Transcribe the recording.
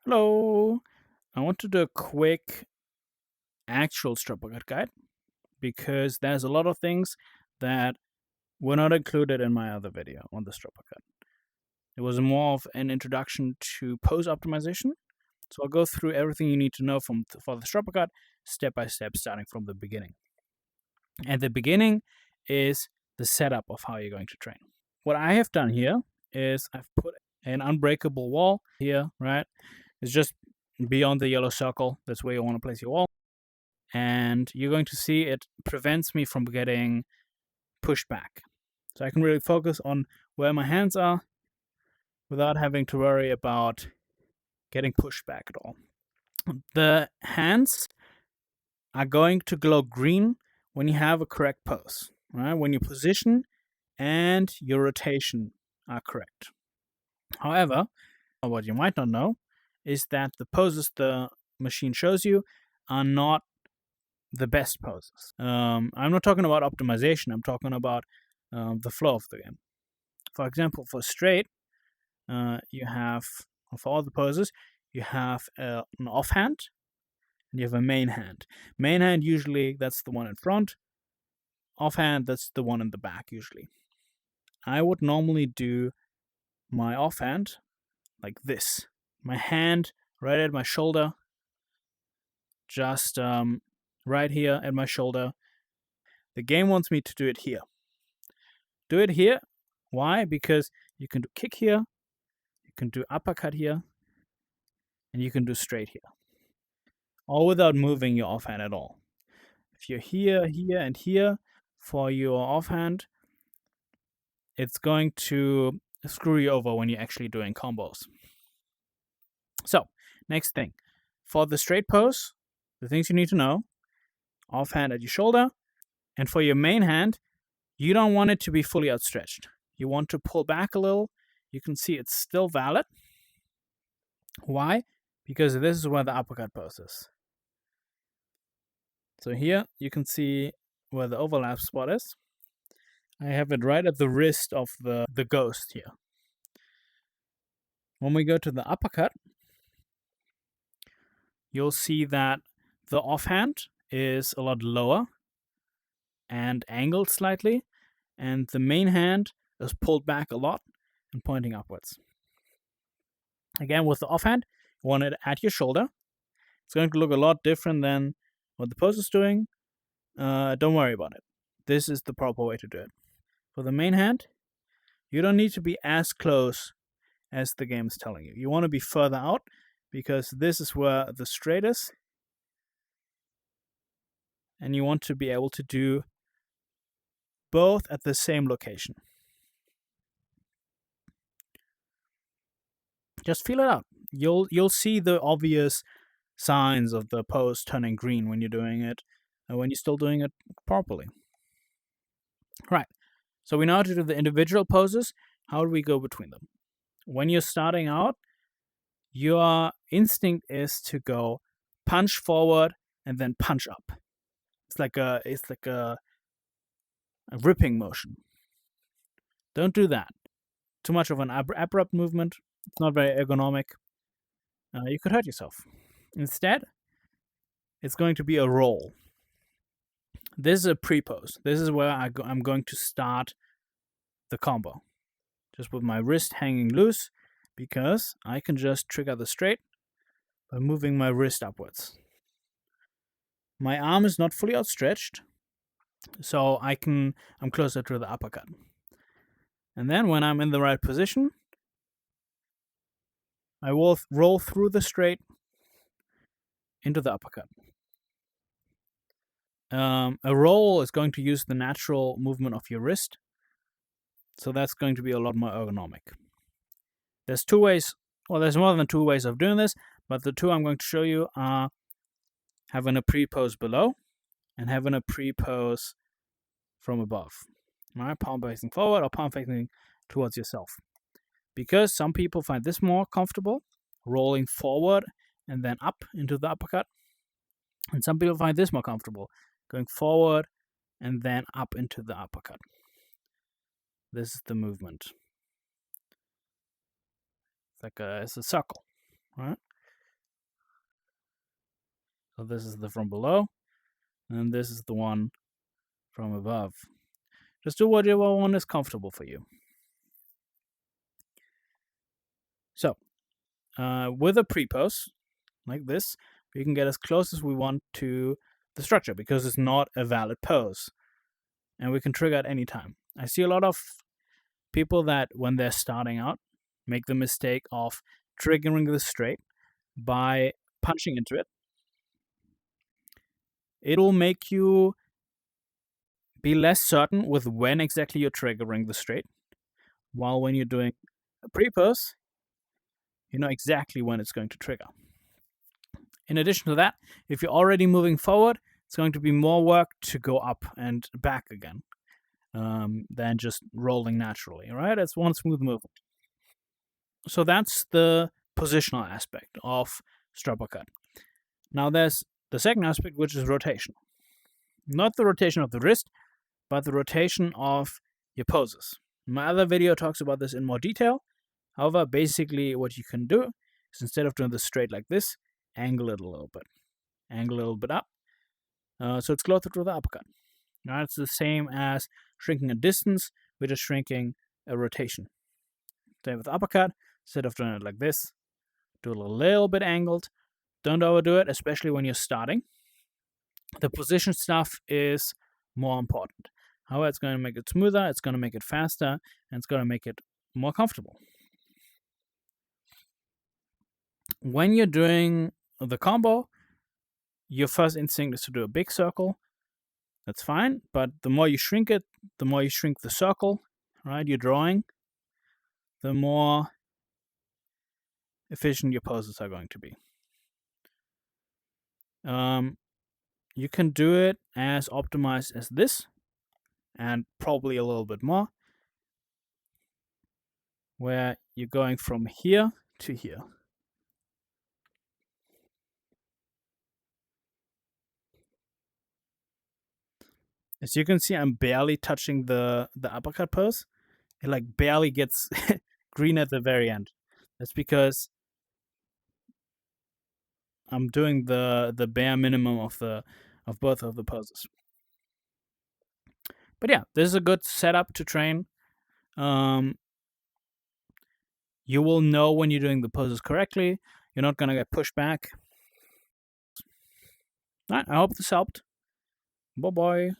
Hello. I want to do a quick actual Struppercut guide because there's a lot of things that were not included in my other video on the Struppercut. It was more of an introduction to pose optimization. So I'll go through everything you need to know for the Struppercut step by step, starting from the beginning. And the beginning is the setup of how you're going to train. What I have done here is I've put an unbreakable wall here, right? It's just beyond the yellow circle. That's where you want to place your wall. And you're going to see it prevents me from getting pushed back. So I can really focus on where my hands are without having to worry about getting pushed back at all. The hands are going to glow green when you have a correct pose, right? When your position and your rotation are correct. However, what you might not know is that the poses the machine shows you are not the best poses. I'm not talking about optimization, I'm talking about the flow of the game. For example, for straight, you have, for all the poses, you have an offhand and you have a main hand. Main hand, usually, that's the one in front. Offhand, that's the one in the back, usually. I would normally do my offhand like this. My hand right at my shoulder, just right here at my shoulder. The game wants me to do it here. Do it here. Why? Because you can do kick here, you can do uppercut here, and you can do straight here. All without moving your offhand at all. If you're here, here, and here for your offhand, it's going to screw you over when you're actually doing combos. So, next thing. For the straight pose, the things you need to know, offhand at your shoulder, and for your main hand, you don't want it to be fully outstretched. You want to pull back a little. You can see it's still valid. Why? Because this is where the uppercut pose is. So here you can see where the overlap spot is. I have it right at the wrist of the ghost here. When we go to the uppercut, you'll see that the offhand is a lot lower and angled slightly, and the main hand is pulled back a lot and pointing upwards. Again, with the offhand, you want it at your shoulder. It's going to look a lot different than what the pose is doing. Don't worry about it. This is the proper way to do it. For the main hand, you don't need to be as close as the game is telling you. You want to be further out because this is where the straight is. And you want to be able to do both at the same location. Just feel it out. You'll see the obvious signs of the pose turning green when you're doing it, and when you're still doing it properly. Right. So we know how to do the individual poses. How do we go between them? When you're starting out, your instinct is to go punch forward and then punch up. It's like a ripping motion. Don't do that. Too much of an abrupt movement. It's not very ergonomic. You could hurt yourself. Instead, it's going to be a roll. This is a pre-pose. This is where I'm going to start the combo. Just with my wrist hanging loose, because I can just trigger the straight by moving my wrist upwards. My arm is not fully outstretched, so I'm closer to the uppercut. And then when I'm in the right position, I will roll through the straight into the uppercut. A roll is going to use the natural movement of your wrist, so that's going to be a lot more ergonomic. There's two ways, well, there's more than two ways of doing this, but the two I'm going to show you are having a pre-pose below and having a pre-pose from above. All right, palm facing forward or palm facing towards yourself. Because some people find this more comfortable, rolling forward and then up into the uppercut. And some people find this more comfortable, going forward and then up into the uppercut. This is the movement. It's a circle, right? So this is the from below, and this is the one from above. Just do whatever one is comfortable for you. So, with a pre-pose like this, we can get as close as we want to the structure because it's not a valid pose, and we can trigger at any time. I see a lot of people that when they're starting out make the mistake of triggering the straight by punching into it. It'll make you be less certain with when exactly you're triggering the straight, while when you're doing a pre-pose, you know exactly when it's going to trigger. In addition to that, if you're already moving forward, it's going to be more work to go up and back again than just rolling naturally, right? It's one smooth movement. So that's the positional aspect of Struppercut. Now there's the second aspect, which is rotation. Not the rotation of the wrist, but the rotation of your poses. My other video talks about this in more detail. However, basically what you can do is instead of doing this straight like this, angle it a little bit. Angle a little bit up. So it's closer to the uppercut. Now it's the same as shrinking a distance, we're just shrinking a rotation. Same with the uppercut, instead of doing it like this, do it a little bit angled. Don't overdo it, especially when you're starting. The position stuff is more important. However, it's going to make it smoother, it's going to make it faster, and it's going to make it more comfortable. When you're doing the combo, your first instinct is to do a big circle. That's fine, but the more you shrink it, the more you shrink the circle, right, you're drawing, the more efficient your poses are going to be. You can do it as optimized as this, and probably a little bit more, where you're going from here to here. As you can see, I'm barely touching the uppercut pose. It like barely gets green at the very end. That's because I'm doing the bare minimum of both of the poses. But yeah, this is a good setup to train. You will know when you're doing the poses correctly. You're not gonna get pushed back. All right, I hope this helped. Bye bye.